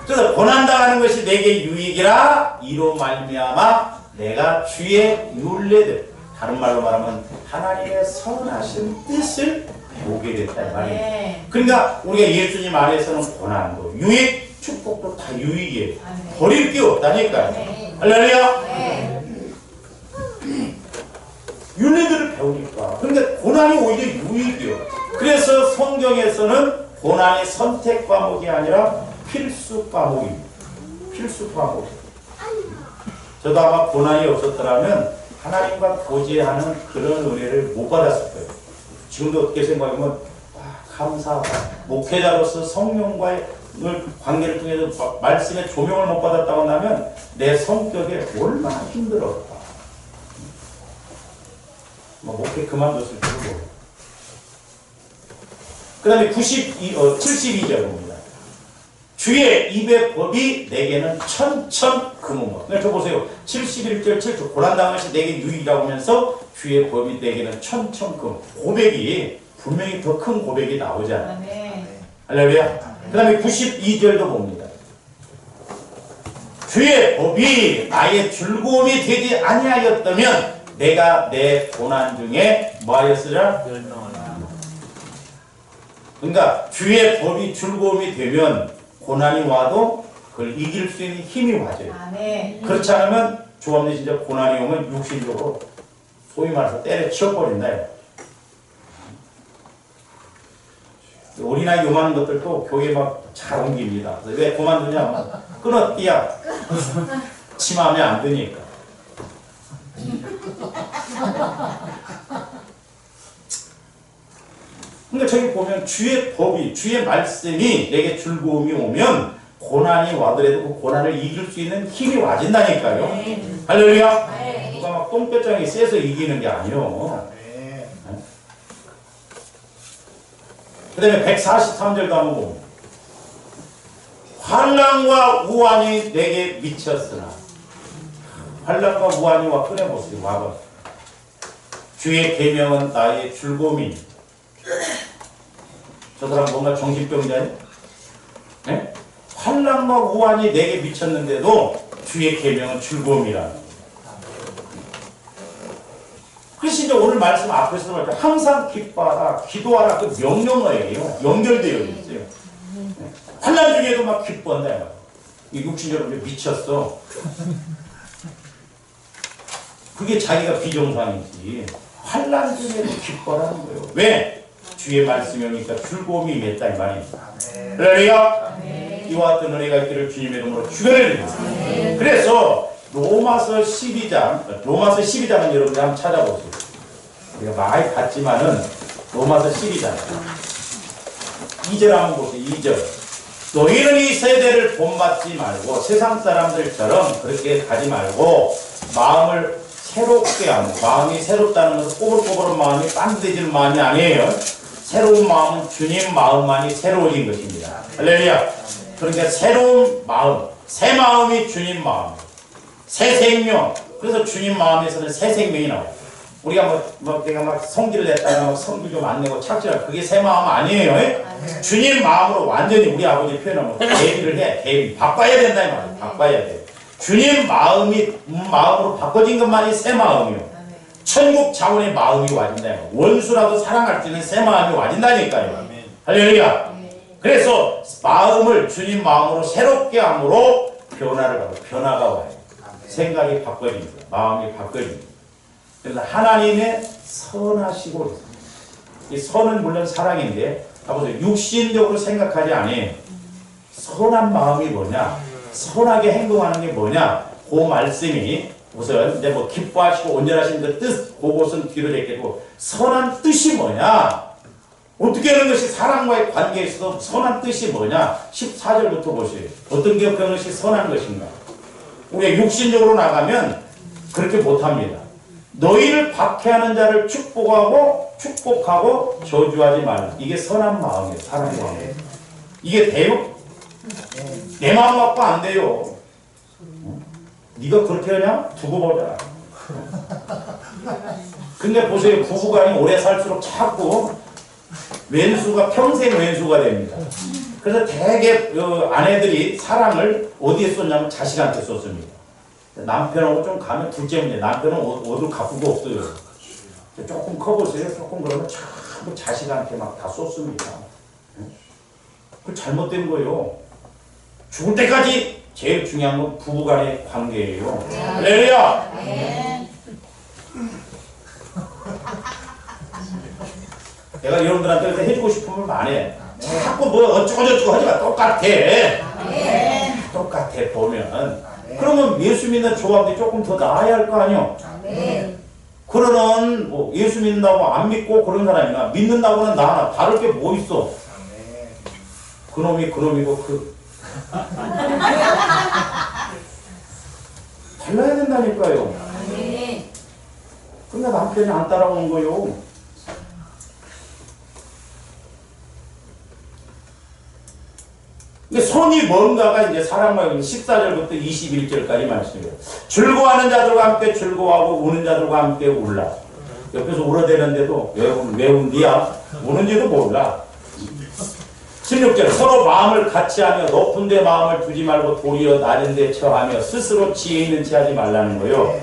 그래서 고난당하는 것이 내게 유익이라 이로 말미암아 내가 주의 율례들, 다른 말로 말하면 하나님의 선하신 뜻을 보게 됐다 이 말이에요. 그러니까 우리가 예수님 안에서는 고난도 유익, 축복도 다 유익이에요. 버릴 게 없다니까요. 할렐루야. 율례들을 배우니까. 그러니까 고난이 오히려 유익이에요. 그래서 성경에서는 고난이 선택 과목이 아니라 필수 과목입니다. 필수 과목. 저도 아마 고난이 없었더라면 하나님과 교제하는 그런 은혜를 못 받았을 거예요. 지금도 어떻게 생각하면 감사하다. 목회자로서 성령과의 관계를 통해서 말씀의 조명을 못 받았다고 한다면 내 성격에 얼마나 힘들었다. 목회 그만뒀을 줄고. 그 다음에 72절 봅니다. 주의 입의 법이 내게는 천천 금은것. 그러니까 저 보세요. 71절 7절 고난당한 것이 내게 유익이라고 하면서 주의 법이 내게는 천천 금. 고백이 분명히 더 큰 고백이 나오잖아요. 할렐루야. 그 다음에 92절도 봅니다. 주의 법이 나의 즐거움이 되지 아니하였다면 내가 내 고난 중에 뭐하였으랴? 그러니까 주의 법이 즐거움이 되면 고난이 와도 그걸 이길 수 있는 힘이 와져요. 그렇지 않으면 조합내 진짜 고난이 오면 육신적으로 소위 말해서 때려치워버린다. 어린아이 요만한 것들도 교회에 막 잘 옮깁니다. 왜 그만두냐? 끊어 띠야. 치마하면 안 되니까. 그러니까 저기 보면 주의 법이, 주의 말씀이 내게 즐거움이 오면 고난이 와더라도 그 고난을 이길 수 있는 힘이 와진다니까요. 할렐루야. 누가 막 똥배짱이 세서 이기는 게 아니요. 그 다음에 143절도 한번 봅니다. 환난과 우환이 내게 미쳤으나. 환난과 우환이 와 꺼내보세요. 와봐. 주의 계명은 나의 즐거움이. 저 사람 뭔가 정신병자니? 네? 환난과 우환이 내게 미쳤는데도 주의 계명은 즐거움이라. 그래서 이제 오늘 말씀 앞에서 볼 때 항상 기뻐하라, 기도하라 그 명령어예요. 연결되어 있어요. 환난 중에도 막 기뻐한다. 이 육신적으로 미쳤어. 그게 자기가 비정상이지. 환난 중에도 기뻐라는 거예요. 왜? 주의 말씀이 오니까 즐거움이 임했다 이 말입니다. 할렐루야. 이와 같은 은혜가 있기를 주님의 이름으로 축원드립니다. 그래서 로마서 12장은 여러분들 한번 찾아보세요. 우리가 많이 봤지만은 로마서 12장 2절 한번 보세요. 2절. 너희는 이 세대를 본받지 말고 세상 사람들처럼 그렇게 가지 말고 마음을 새롭게 하는, 마음이 새롭다는 것은 꼬불꼬불한 마음이 딴데지는 마음이 아니에요. 새로운 마음은 주님 마음만이 새로워진 것입니다. 할렐루야. 그러니까 새로운 마음, 새 마음이 주님 마음이에요. 새 생명. 그래서 주님 마음에서는 새 생명이 나와요. 우리가 내가 막 성질을 냈다가 막 성질 좀 안 내고 착취하고 그게 새 마음 아니에요. 주님 마음으로 완전히 우리 아버지 표현하면 대비를 해. 대비. 바꿔야 된다 이 말이에요. 바꿔야 돼. 주님 마음으로 바꿔진 것만이 새 마음이요. 천국 자원의 마음이 와진다. 원수라도 사랑할 수 있는 새 마음이 와진다니까요. 할렐루야. 그래서 마음을 주님 마음으로 새롭게 함으로 변화가 와요. 생각이 바꿔집니다. 마음이 바꿔집니다. 그래서 하나님의 선하시고 그랬어요. 이 선은 물론 사랑인데 보세요. 육신적으로 생각하지 않아요. 선한 마음이 뭐냐? 선하게 행동하는 게 뭐냐? 그 말씀이 우선 이제 뭐 기뻐하시고 온전하신 그 뜻, 그것은 뒤로 제끼고 선한 뜻이 뭐냐? 어떻게 하는 것이 사람과의 관계에 있어서 선한 뜻이 뭐냐? 14절부터 보세요. 어떤 게 그것이 선한 것인가? 우리가 육신적으로 나가면 그렇게 못합니다. 너희를 박해하는 자를 축복하고 저주하지 말라. 이게 선한 마음이에요. 사람의 마음. 이게 돼요? 내 마음 갖고 안 돼요. 네가 그렇게 하냐? 두고 보자. 근데 보세요. 부부간이 오래 살수록 자꾸 왼수가 평생 왼수가 됩니다. 그래서 대개 아내들이 사랑을 어디에 쏟냐면 자식한테 쏟습니다. 남편하고 좀 가면 둘째 문제. 남편은 어딜 가꾸고 없어요. 조금 커보세요. 조금 그러면 자꾸 자식한테 막 다 쏟습니다. 그 잘못된 거예요. 죽을 때까지 제일 중요한 건 부부간의 관계예요. 할렐루야. 내가 여러분들한테 해주고 싶은 말 많이 자꾸 뭐 어쩌고저쩌고 하지 마. 똑같아. 똑같아 보면. 그러면 예수 믿는 조합이 조금 더 나아야 할 거 아니요. 그러는 뭐 예수 믿는다고 안 믿고 그런 사람이나 믿는다고는 나나 다를 게 뭐 있어. 그놈이 그놈이고 달라야 된다니까요. 근데 남편이 안 따라오는 거요. 이게 손이 뭔가가 이제 사랑과 14절부터 21절까지 말씀이에요. 즐거워하는 자들과 함께 즐거워하고 우는 자들과 함께 울라. 옆에서 울어대는데도 왜 운디야? 우는지도 몰라. 16절 서로 마음을 같이 하며 높은 데 마음을 두지 말고 도리어 낮은 데 처하며 스스로 지혜 있는 체 하지 말라는 거예요.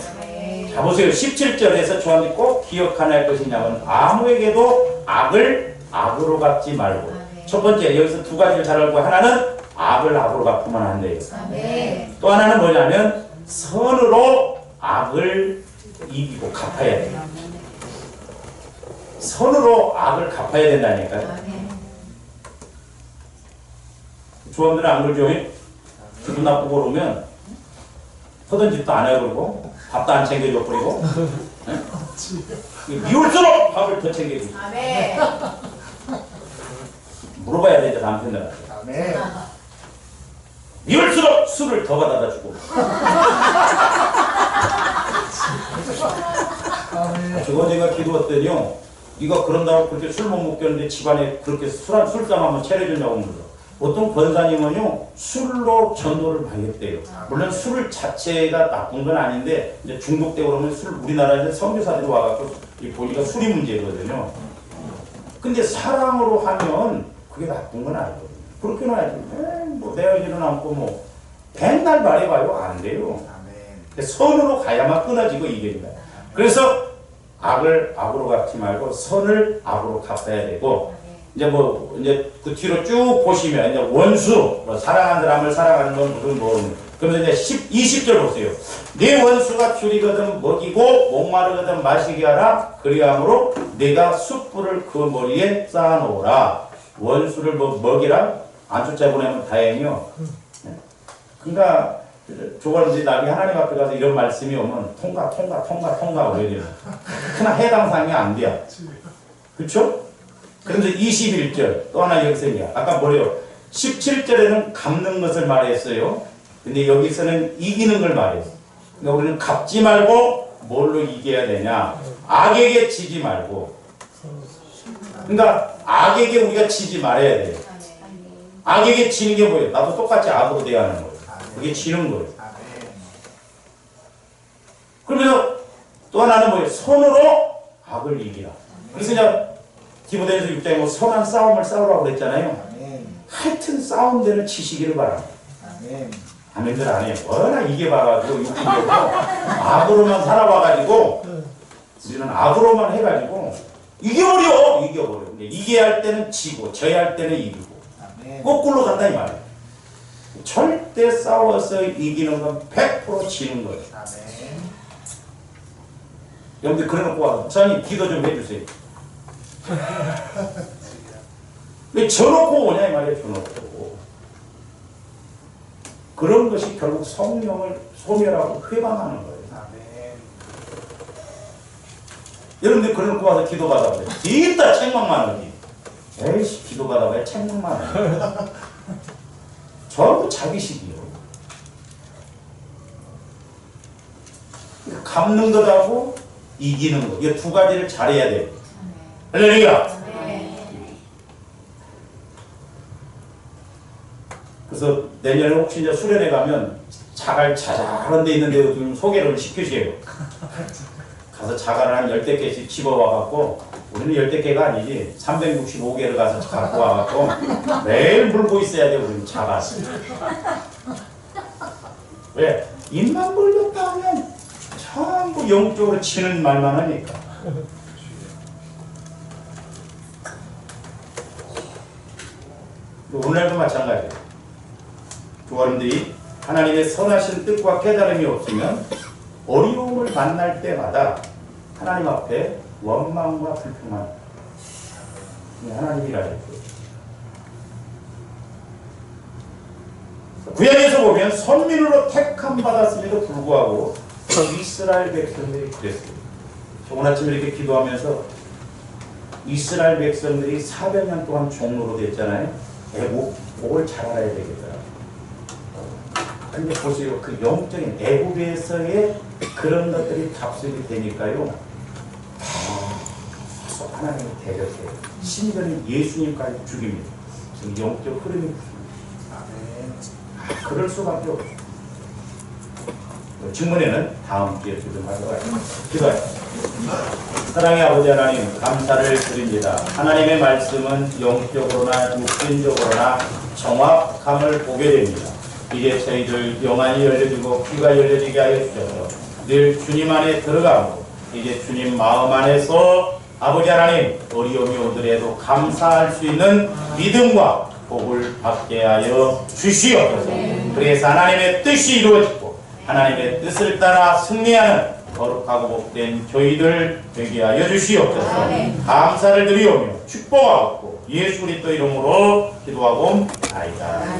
자 보세요. 17절에서 저한테 꼭 기억하나 할 것이냐면 아무에게도 악을 악으로 갚지 말고. 첫 번째 여기서 두 가지를 잘 알고 하나는 악을 악으로 갚으면 안 돼요. 또 하나는 뭐냐면 선으로 악을 이기고 갚아야 돼요. 선으로 악을 갚아야 된다니까요. 조합들은 안 그러죠? 기분 나쁘고 그러면 하던 짓도 안 해버리고 밥도 안 챙겨줘 버리고 미울수록 밥을 더 챙겨주고 물어봐야 되죠. 남편들한테 미울수록 술을 더 받아다 주고 저거 제가 기도했더니요 네가 그런다고 그렇게 술 못 먹겠는데 집안에 그렇게 술상 한번 차려주냐고 물어. 보통 권사님은요 술로 전도를 많이 했대요. 물론 술 자체가 나쁜 건 아닌데 이제 중독되고 그러면 우리나라에 선교사들이 와갖고 보니까 술이 문제거든요. 근데 사랑으로 하면 그게 나쁜 건 아니거든요. 그렇게 놔야지. 뭐 내어지는 않고 뭐 백날 말해봐요 안 돼요. 선으로 가야만 끊어지고 이게 됩니다. 그래서 악을 악으로 갚지 말고 선을 악으로 갚아야 되고. 이제 그 뒤로 쭉 보시면 이제 원수 사랑하는 사람을 사랑하는 건 무슨 그러면 이제 20절 보세요. 네 원수가 줄이거든 먹이고 목마르거든 마시게 하라. 그리함으로 내가 숯불을 그 머리에 쌓아놓으라. 원수를 먹이라. 안 쫓아 보내면 다행이요. 그러니까 조관지 나중에 하나님 앞에 가서 이런 말씀이 오면 통과 그래야 돼요. 그러나 해당 사항이 안 돼요. 그렇죠? 그런데 21절 또 하나 역설이야. 아까 뭐래요? 17절에는 갚는 것을 말했어요. 근데 여기서는 이기는 걸 말했어. 그러니까 우리는 갚지 말고 뭘로 이겨야 되냐? 악에게 지지 말고. 그러니까 악에게 우리가 지지 말아야 돼요. 악에게 지는 게 뭐예요? 나도 똑같이 악으로 대하는 거예요. 그게 지는 거예요. 그러면서 또 하나는 뭐예요? 선으로 악을 이기라. 그래서 이제 디모데전서 6장에 뭐 선한 싸움을 싸우라고 그랬잖아요. 하여튼 싸운 데는 치시기를 바랍니다. 아멘들 안 해요. 워낙 이게 봐가지고 육신적으로 악으로만 살아봐가지고 우리는 악으로만 해가지고 이겨버려. 근데 이겨야 할 때는 지고 져야 할 때는 이기고 거꾸로 간다 이 말이에요. 절대 싸워서 이기는 건 100% 지는 거예요. 여러분들 그래놓고 와서 목사님 기도 좀 해주세요. 왜 저놓고 오냐 이 말이에요. 저놓고 그런 것이 결국 성령을 소멸하고 회방하는 거예요. 여러분들 그래놓고 와서 기도 받아봐요. 뒤따 책망만 하지. 에이씨 기도 받아봐야 책망만 하지. 저도 자기식이요. 갚는 것하고 이기는 것. 이 두 가지를 잘해야 돼요. 할렐루야. 그래서 내년에 혹시 이제 수련회 가면 자갈 자잘한 데 있는데 좀 소개를 시키세요. 가서 자갈을 한 10대 개씩 집어와갖고 우리는 10대 개가 아니지 365개를 가서 갖고 와갖고 매일 물고 있어야 돼. 우리는 자갈. 왜? 입만 벌렸다 하면 전부 영적으로 치는 말만 하니까. 오늘도 마찬가지예요. 여러분들이 하나님의 선하신 뜻과 깨달음이 없으면 어려움을 만날 때마다 하나님 앞에 원망과 불평만 하나님이라 했고요. 구약에서 보면 선민으로 택함 받았음에도 불구하고 이스라엘 백성들이 그랬어요. 오늘 아침 이렇게 기도하면서 이스라엘 백성들이 400년 동안 종로로 됐잖아요. 목을 잘 알아야 되겠더라. 근데 보세요. 그 영적인 애국에서의 그런 것들이 답습이 되니까요. 계속 하나님을 대적해요. 심지어는 예수님까지 죽입니다. 지금 영적 흐름이 그럴 수밖에 없어요. 증문에는 다음 주에 주도하도록 하겠습니다. 기도해요. 사랑의 아버지 하나님 감사를 드립니다. 하나님의 말씀은 영적으로나 육신적으로나 정확함을 보게 됩니다. 이제 저희들 영안이 열려지고 귀가 열려지게 하여 주셔서 늘 주님 안에 들어가고 이제 주님 마음 안에서 아버지 하나님 어려움이 오더라도 감사할 수 있는 믿음과 복을 받게 하여 주시옵소서. 그래서 하나님의 뜻이 이루어지고 하나님의 뜻을 따라 승리하는 거룩하고 복된 저희들 되게 하여 주시옵소서. 감사를 드리오며 축복하고 예수 그리스도 이름으로 기도하고 아이다.